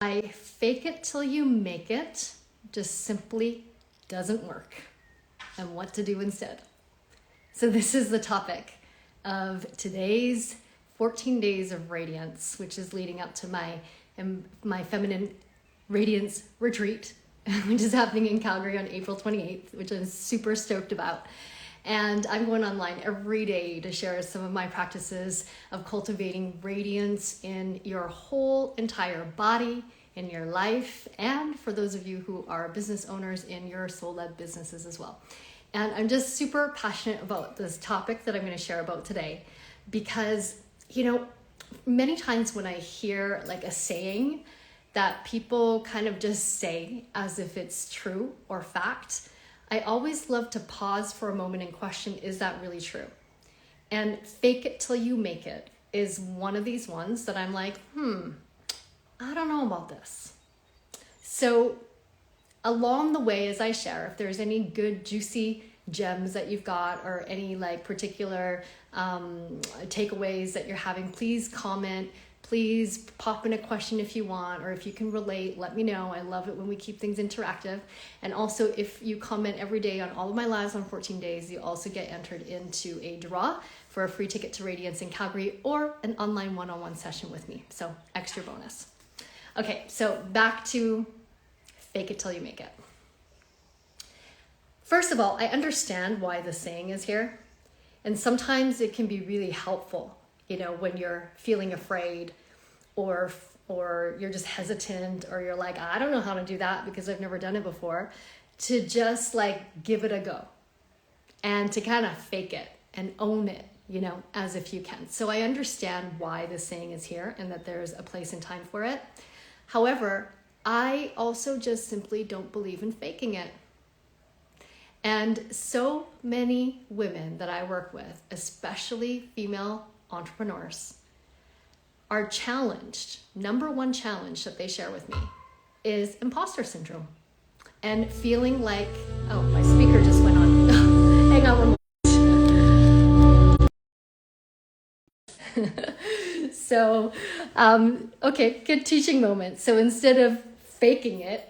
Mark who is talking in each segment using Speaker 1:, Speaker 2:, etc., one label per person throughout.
Speaker 1: Fake it till you make it just simply doesn't work, and what to do instead. So this is the topic of today's 14 days of Radiance, which is leading up to my Feminine Radiance retreat, which is happening in Calgary on April 28th, which I'm super stoked about. And I'm going online every day to share some of my practices of cultivating radiance in your whole entire body, in your life, and for those of you who are business owners, in your soul-led businesses as well. And I'm just super passionate about this topic that I'm going to share about today because, many times when I hear like a saying that people kind of just say as if it's true or fact, I always love to pause for a moment and question, is that really true? And fake it till you make it is one of these ones that I'm like, I don't know about this. So along the way, as I share, if there's any good juicy gems that you've got or any like particular takeaways that you're having, please comment. Please pop in a question if you want, or if you can relate, let me know. I love it when we keep things interactive. And also, if you comment every day on all of my lives on 14 days, you also get entered into a draw for a free ticket to Radiance in Calgary or an online one-on-one session with me. So extra bonus. Okay, so back to fake it till you make it. First of all, I understand why the saying is here. And sometimes it can be really helpful, when you're feeling afraid or you're just hesitant, or you're like, I don't know how to do that because I've never done it before, to just like give it a go and to kind of fake it and own it, as if you can. So I understand why this saying is here and that there's a place and time for it. However, I also just simply don't believe in faking it. And so many women that I work with, especially female entrepreneurs, are challenged. Number one challenge that they share with me is imposter syndrome and feeling like, oh, my speaker just went on. Hang on one moment. So, okay, good teaching moment. So instead of faking it,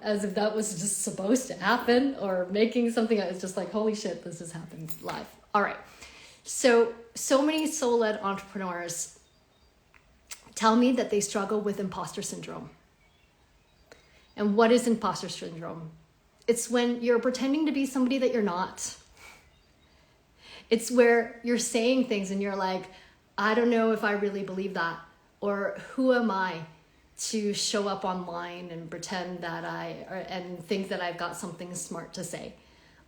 Speaker 1: as if that was just supposed to happen, or making something that was just like, holy shit, this has happened live. All right. So many soul-led entrepreneurs tell me that they struggle with imposter syndrome. And what is imposter syndrome? It's when you're pretending to be somebody that you're not. It's where you're saying things and you're like, I don't know if I really believe that. Or who am I to show up online and pretend that and think that I've got something smart to say,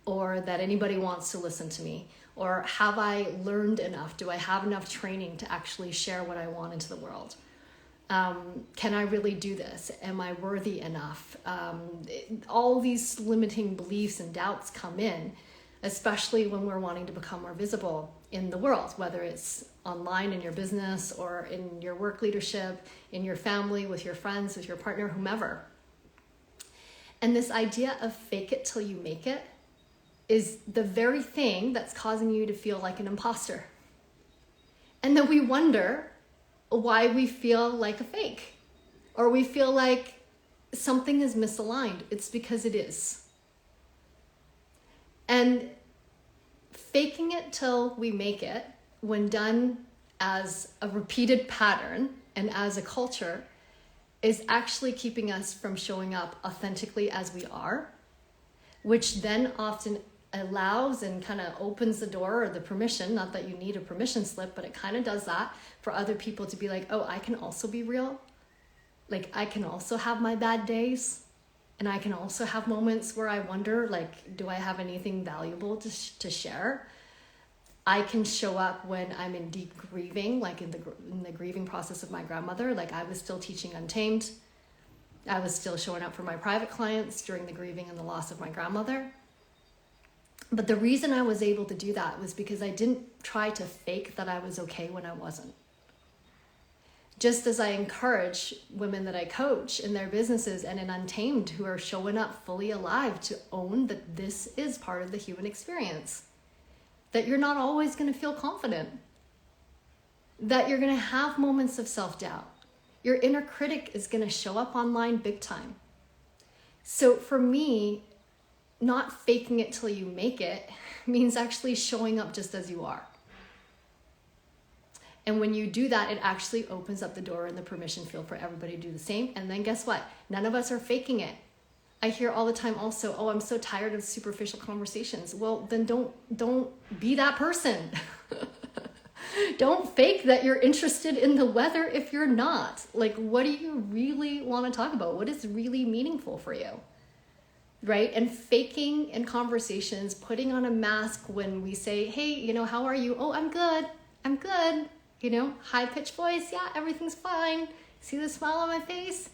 Speaker 1: or that anybody wants to listen to me, or have I learned enough? Do I have enough training to actually share what I want into the world? Can I really do this? Am I worthy enough? All these limiting beliefs and doubts come in, especially when we're wanting to become more visible in the world, whether it's online in your business or in your work leadership, in your family, with your friends, with your partner, whomever. And this idea of fake it till you make it is the very thing that's causing you to feel like an imposter. And then we wonder why we feel like a fake, or we feel like something is misaligned. It's because it is. And faking it till we make it, when done as a repeated pattern and as a culture, is actually keeping us from showing up authentically as we are, which then often allows and kind of opens the door, or the permission, not that you need a permission slip, but it kind of does that for other people to be like, oh, I can also be real. Like, I can also have my bad days. And I can also have moments where I wonder, like, do I have anything valuable to share? I can show up when I'm in deep grieving, like in the grieving process of my grandmother. Like, I was still teaching Untamed. I was still showing up for my private clients during the grieving and the loss of my grandmother. But the reason I was able to do that was because I didn't try to fake that I was okay when I wasn't. Just as I encourage women that I coach in their businesses and in Untamed who are showing up fully alive to own that this is part of the human experience. That you're not always going to feel confident. That you're going to have moments of self-doubt. your inner critic is going to show up online big time. So for me, not faking it till you make it means actually showing up just as you are. And when you do that, it actually opens up the door and the permission field for everybody to do the same. And then guess what? None of us are faking it. I hear all the time also, oh, I'm so tired of superficial conversations. Well, then don't be that person. Don't fake that you're interested in the weather if you're not. Like, what do you really want to talk about? What is really meaningful for you? Right? And faking in conversations, putting on a mask when we say, hey, how are you? Oh, I'm good. I'm good. High-pitched voice. Yeah, everything's fine. See the smile on my face?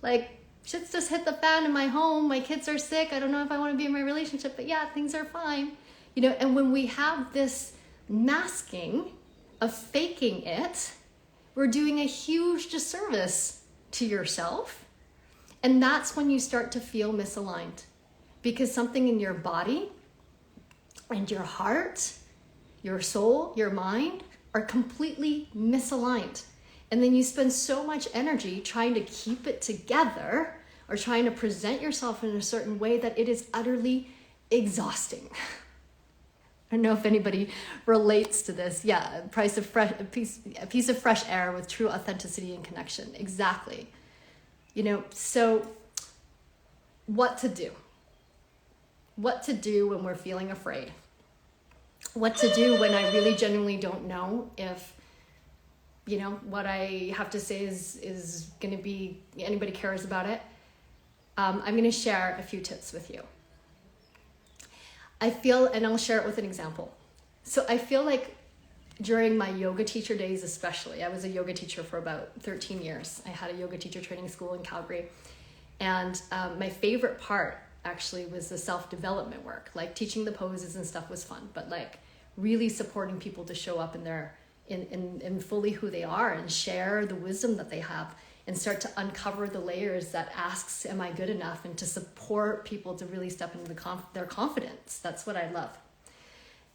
Speaker 1: Like, shit's just hit the fan in my home. My kids are sick. I don't know if I want to be in my relationship, but yeah, things are fine. And when we have this masking of faking it, we're doing a huge disservice to yourself. And that's when you start to feel misaligned, because something in your body and your heart, your soul, your mind are completely misaligned. And then you spend so much energy trying to keep it together or trying to present yourself in a certain way that it is utterly exhausting. I don't know if anybody relates to this. Yeah, a piece of fresh air with true authenticity and connection. Exactly. So what to do? What to do when we're feeling afraid? What to do when I really genuinely don't know if what I have to say is going to be, anybody cares about it. I'm going to share a few tips with you. And I'll share it with an example. So I feel like during my yoga teacher days, especially, I was a yoga teacher for about 13 years. I had a yoga teacher training school in Calgary. And my favorite part actually was the self-development work. Like teaching the poses and stuff was fun, but like really supporting people to show up in fully who they are and share the wisdom that they have and start to uncover the layers that asks, am I good enough? And to support people to really step into their confidence. That's what I love.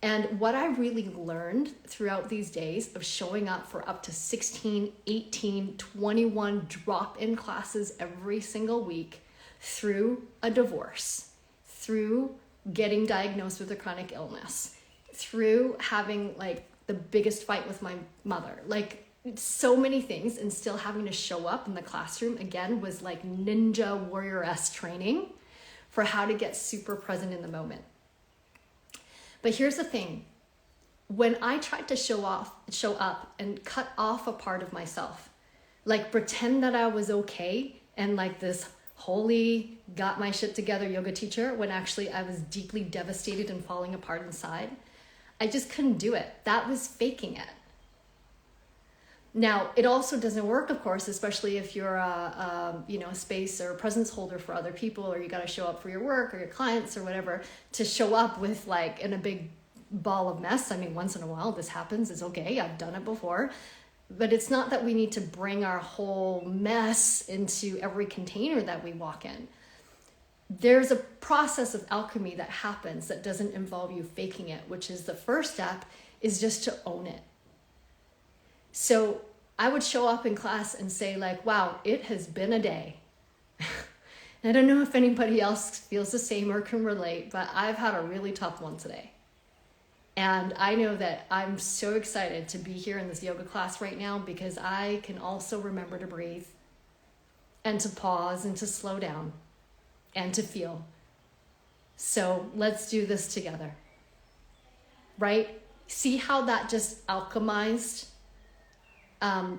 Speaker 1: And what I really learned throughout these days of showing up for up to 16, 18, 21 drop-in classes every single week through a divorce, through getting diagnosed with a chronic illness, through having like the biggest fight with my mother, like so many things, and still having to show up in the classroom again was like ninja warrior-esque training for how to get super present in the moment. But here's the thing. When I tried to show up and cut off a part of myself, like pretend that I was okay and like this holy, got my shit together yoga teacher, when actually I was deeply devastated and falling apart inside, I just couldn't do it. That was faking it. Now, it also doesn't work, of course, especially if you're a space or presence holder for other people, or you got to show up for your work or your clients or whatever, to show up with like in a big ball of mess. I mean, once in a while this happens. It's okay. I've done it before. But it's not that we need to bring our whole mess into every container that we walk in. There's a process of alchemy that happens that doesn't involve you faking it, which is the first step is just to own it. So I would show up in class and say like, wow, it has been a day. I don't know if anybody else feels the same or can relate, but I've had a really tough one today. And I know that I'm so excited to be here in this yoga class right now because I can also remember to breathe and to pause and to slow down and to feel. So let's do this together, right? See how that just alchemized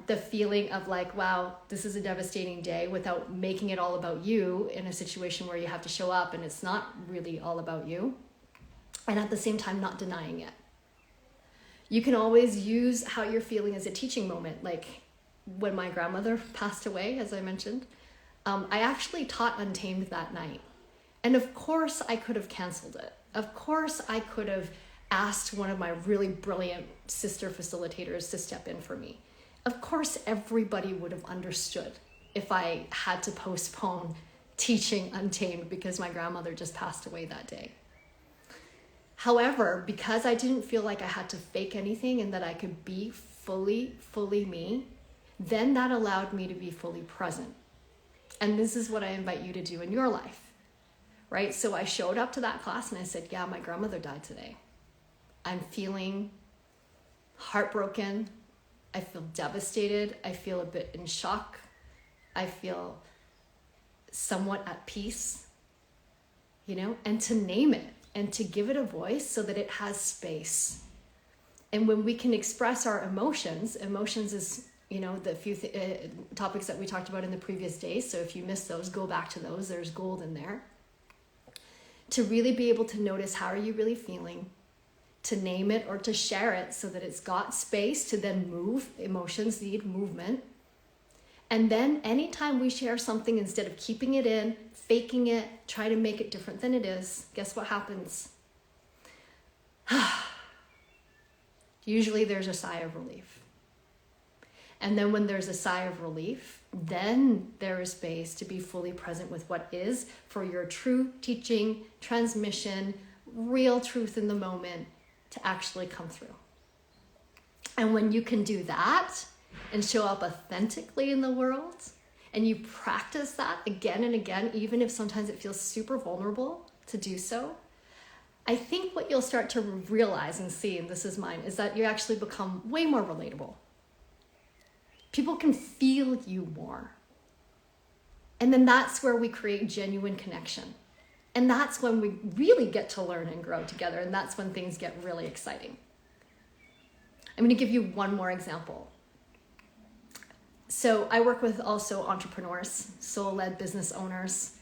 Speaker 1: the feeling of like, wow, this is a devastating day, without making it all about you in a situation where you have to show up and it's not really all about you. And at the same time, not denying it. You can always use how you're feeling as a teaching moment. Like when my grandmother passed away, as I mentioned, I actually taught Untamed that night. And of course I could have canceled it. Of course I could have asked one of my really brilliant sister facilitators to step in for me. Of course everybody would have understood if I had to postpone teaching Untamed because my grandmother just passed away that day. However, because I didn't feel like I had to fake anything and that I could be fully me, then that allowed me to be fully present. And this is what I invite you to do in your life, right? So I showed up to that class and I said, yeah, my grandmother died today. I'm feeling heartbroken. I feel devastated. I feel a bit in shock. I feel somewhat at peace, and to name it and to give it a voice so that it has space. And when we can express our emotions is, the few topics that we talked about in the previous days. So if you missed those, go back to those. There's gold in there. To really be able to notice, how are you really feeling? To name it or to share it so that it's got space to then move. Emotions need movement. And then anytime we share something, instead of keeping it in, faking it, try to make it different than it is, guess what happens? Usually there's a sigh of relief. And then when there's a sigh of relief, then there is space to be fully present with what is for your true teaching, transmission, real truth in the moment to actually come through. And when you can do that and show up authentically in the world, and you practice that again and again, even if sometimes it feels super vulnerable to do so, I think what you'll start to realize and see, and this is mine, is that you actually become way more relatable. People can feel you more. And then that's where we create genuine connection. And that's when we really get to learn and grow together. And that's when things get really exciting. I'm going to give you one more example. So I work with also entrepreneurs, soul-led business owners.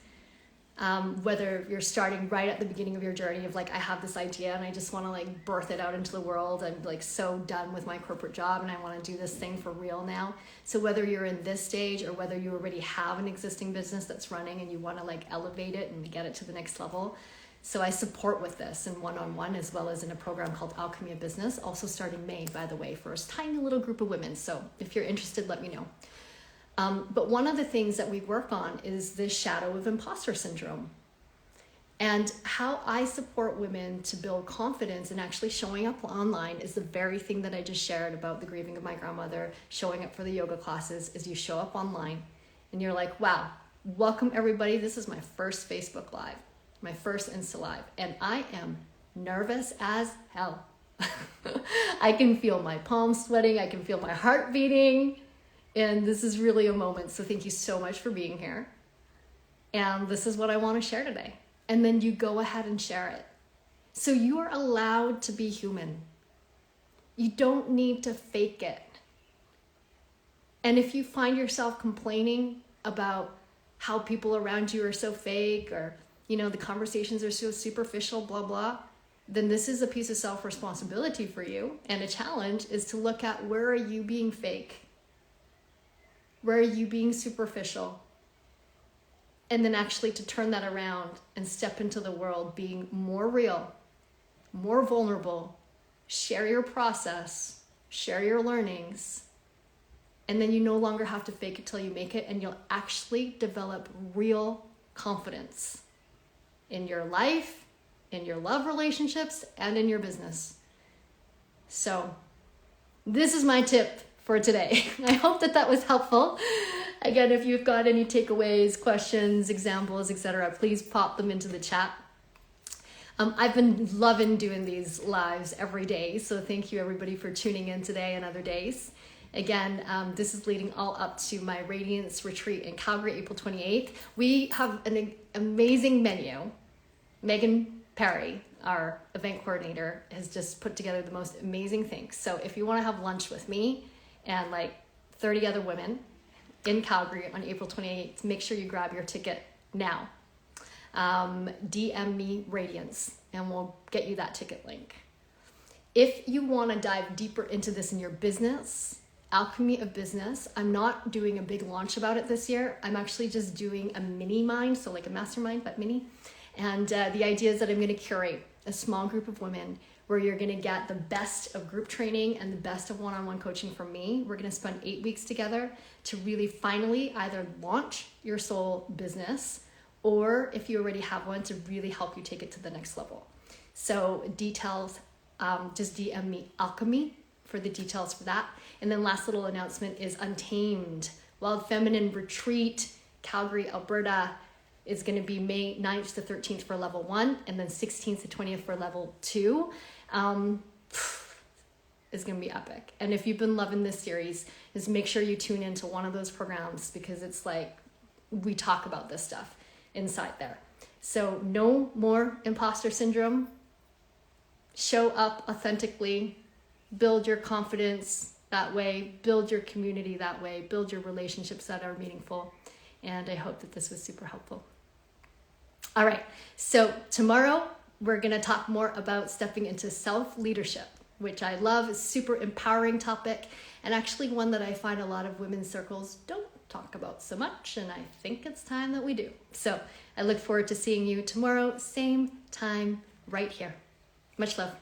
Speaker 1: Whether you're starting right at the beginning of your journey of I have this idea and I just want to birth it out into the world. I'm so done with my corporate job and I want to do this thing for real now. So whether you're in this stage or whether you already have an existing business that's running and you want to elevate it and get it to the next level. So I support with this in one-on-one as well as in a program called Alchemy of Business, also starting May, by the way, for a tiny little group of women. So if you're interested, let me know. But one of the things that we work on is this shadow of imposter syndrome. And how I support women to build confidence and actually showing up online is the very thing that I just shared about the grieving of my grandmother, showing up for the yoga classes, is you show up online and you're like, wow, welcome everybody. This is my first Facebook Live, my first Insta Live, and I am nervous as hell. I can feel my palms sweating. I can feel my heart beating. And this is really a moment. So thank you so much for being here. And this is what I want to share today. And then you go ahead and share it. So you are allowed to be human. You don't need to fake it. And if you find yourself complaining about how people around you are so fake, or, the conversations are so superficial, blah, blah, then this is a piece of self-responsibility for you. And a challenge is to look at, where are you being fake? Where are you being superficial? And then actually to turn that around and step into the world being more real, more vulnerable, share your process, share your learnings, and then you no longer have to fake it till you make it, and you'll actually develop real confidence in your life, in your love relationships, and in your business. So this is my tip for today. I hope that was helpful. Again, if you've got any takeaways, questions, examples, etc., please pop them into the chat. I've been loving doing these lives every day, so thank you everybody for tuning in today and other days. Again, this is leading all up to my Radiance retreat in Calgary, April 28th. We have an amazing menu. Megan Perry, our event coordinator, has just put together the most amazing things. So if you want to have lunch with me and 30 other women in Calgary on April 28th, make sure you grab your ticket now. DM me Radiance and we'll get you that ticket link. If you want to dive deeper into this in your business, Alchemy of Business, I'm not doing a big launch about it this year. I'm actually just doing a mini mind, so a mastermind, but mini. And the idea is that I'm going to curate a small group of women where you're going to get the best of group training and the best of one-on-one coaching from me. We're going to spend 8 weeks together to really finally either launch your soul business, or if you already have one, to really help you take it to the next level. So details, just DM me Alchemy for the details for that. And then last little announcement is Untamed Wild Feminine Retreat, Calgary, Alberta, is going to be May 9th to 13th for level 1, and then 16th to 20th for level 2. It's going to be epic. And if you've been loving this series, just make sure you tune into one of those programs, because it's like we talk about this stuff inside there. So no more imposter syndrome. Show up authentically, build your confidence that way, build your community that way, build your relationships that are meaningful. And I hope that this was super helpful. All right, so tomorrow we're going to talk more about stepping into self-leadership, which I love. Is super empowering topic, and actually one that I find a lot of women's circles don't talk about so much, and I think it's time that we do. So I look forward to seeing you tomorrow, same time, right here. Much love.